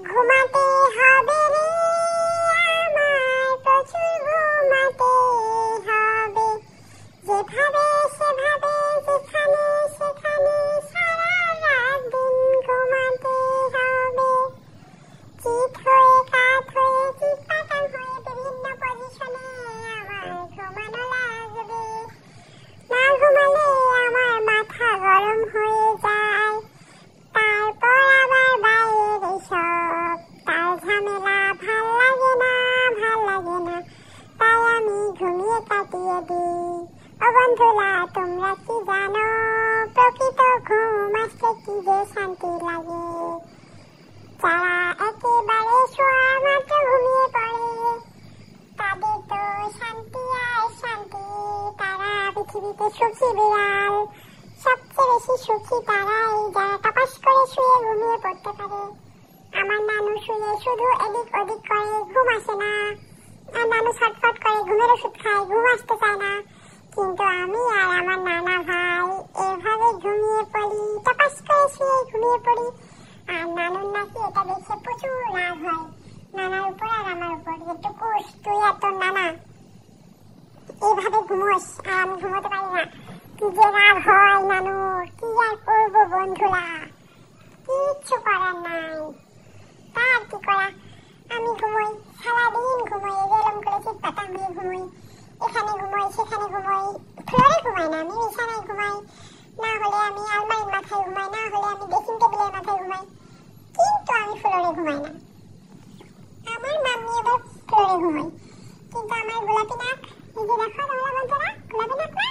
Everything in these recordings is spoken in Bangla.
ঘুমাতে হবে রে আমার, প্রচুর ঘুমাতে হবে, যেভাবে সেভাবে যেখানে সেখানে সারা রাত দিন ঘুমাতে হবে। চিত হয়ে কাত হয়ে চিত পাতান হয়ে বিভিন্ন পজিশনে আমার ঘুমানো লাগবে। না ঘুমালে আমার মাথা গরম হয়ে যায়, তারপর আবার বাইরে সব তার ঝামেলা ভাল লাগে না, ভাল লাগে না, তাই আমি ঘুমিয়ে কাটিয়ে দিই। ও বন্ধুরা, তোমরা কি জানো প্রকৃত ঘুম আসলে কি যে শান্তি লাগে। যারা একেবারে শোয়ার মাত্র ঘুমিয়ে পড়ে তাদের তো শান্তি আর শান্তি, তারা পৃথিবীতে সুখী বিড়াল। সবচেয়ে বেশি সুখী তারাই যারা টপাস করে শুয়ে ঘুমিয়ে পড়তে পারে। আমার নানু শুয়ে শুধু এদিক ওদিক করে, ঘুম আসে না। আর নানু ছটফট করে ঘুমের ওষুধ খায়, ঘুম আসতে চায় না। কিন্তু আমি আর আমার নানা ভাই এভাবে ঘুমিয়ে পড়ি, টপাস করে শুয়ে ঘুমিয়ে পড়ি। আর নানুর নাকি এটা দেখে প্রচুর রাগ হয়, নানার উপর আর আমার উপর, যে টুকুস তুই আর তোর নানা এইভাবে ঘুমোস আর আমি ঘুমোতে পারি না। কি যে রাগ হয় নানুর, কি আর করবো বন্ধুরা, কিচ্ছু করার নাই। তার কি করা, আমি ঘুমোই, সারাদিন ঘুমোই, এরকম করে চিৎ পাতা হয়ে ঘুমোই, এখানে ঘুমোই সেখানে ঘুমোই। ফ্লোরে ঘুমাই না, আমি বিছানায় ঘুমাই, না হলে আমি আলমারির মাথায় ঘুমাই, না হলে আমি ড্রেসিং টেবিলের মাথায় ঘুমাই, কিন্তু আমি ফ্লোরে ঘুমাই না। আমার মাম্মি এবার ফ্লোরে ঘুমাই, কিন্তু আমার গোলাপি নাক, এই যে দেখো তোমরা বন্ধুরা, গোলাপি নাক না,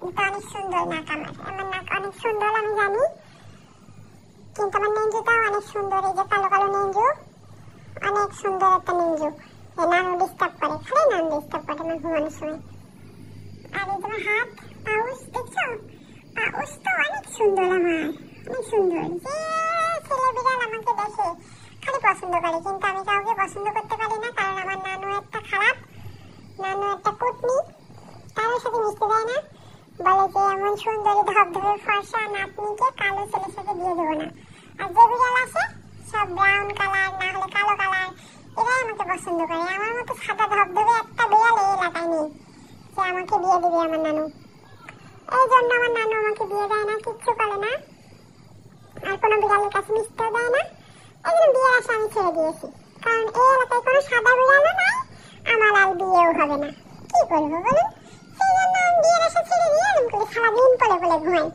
এটা অনেক সুন্দর নাক। আমার নাক অনেক সুন্দর আমি জানি, কিন্তু আমার নেঞ্জুটাও অনেক সুন্দর। এই যে কালো কালো নেঞ্জু, অনেক সুন্দর একটা নেঞ্জু। নানু ডিস্টার্ব করে, খালি নানু ডিস্টার্ব করে আমার ঘুমানোর সময়। আর এই তোমার হাত পাউস দেখছো, পাউস তো অনেক সুন্দর, আমার অনেক সুন্দর। যে ছেলে বিড়াল আমাকে দেখে খালি পছন্দ করে, কিন্তু আমি কাউকে পছন্দ করতে পারি না, কারণ আমার নানু একটা খারাপ, নানু একটা কুটনি, কারোর সাথে মিশতে দেয় না। বলে যে এমন সুন্দরী ধবধবে ফর্সা নাতনিকে কালো ছেলের সাথে দিয়ে দেবো না। আর যে বিড়াল আসে সব ব্রাউন কালার না হলে কালো কালার, এরাই আমাকে পছন্দ করে। আমার মতো সাদা ধবধবে একটা বিড়াল এই এলাকায় নেই যে আমাকে বিয়ে দেবে আমার নানু। এই জন্য আমার নানু আমাকে বিয়ে দেয় না, কিচ্ছু করে না, আর কোনো বিড়ালের কাছে মিশতেও দেয় না। এই জন্য বিয়ের আশা আমি ছেড়ে দিয়েছি, কারণ এই এলাকায় কোনো সাদা বিড়ালও নাই, আমার আর বিয়েও হবে না। কি করবো বলুন, সেই জন্য আমি বিয়ের আশা ছেড়ে দিয়ে এরকম করে সারাদিন পলে পলে ঘুমাই।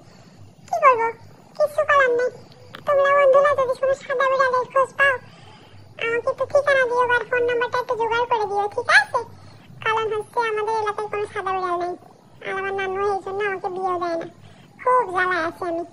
কি করবো, কিছু করার নেই। তোমরা বন্ধুরা যদি কোনো সাদা বিড়ালের খোঁজ পাও, আমাকে একটু ঠিকানা দিও, আর ফোন নাম্বারটা একটু জোগাড় করে দিও, ঠিক আছে? কারণ হচ্ছে আমাদের এলাকায় কোনো সাদা বিড়াল নেই, আর আমার নানু এই জন্য আমাকে বিয়েও দেয় না। খুব জ্বালায় আছি আমি।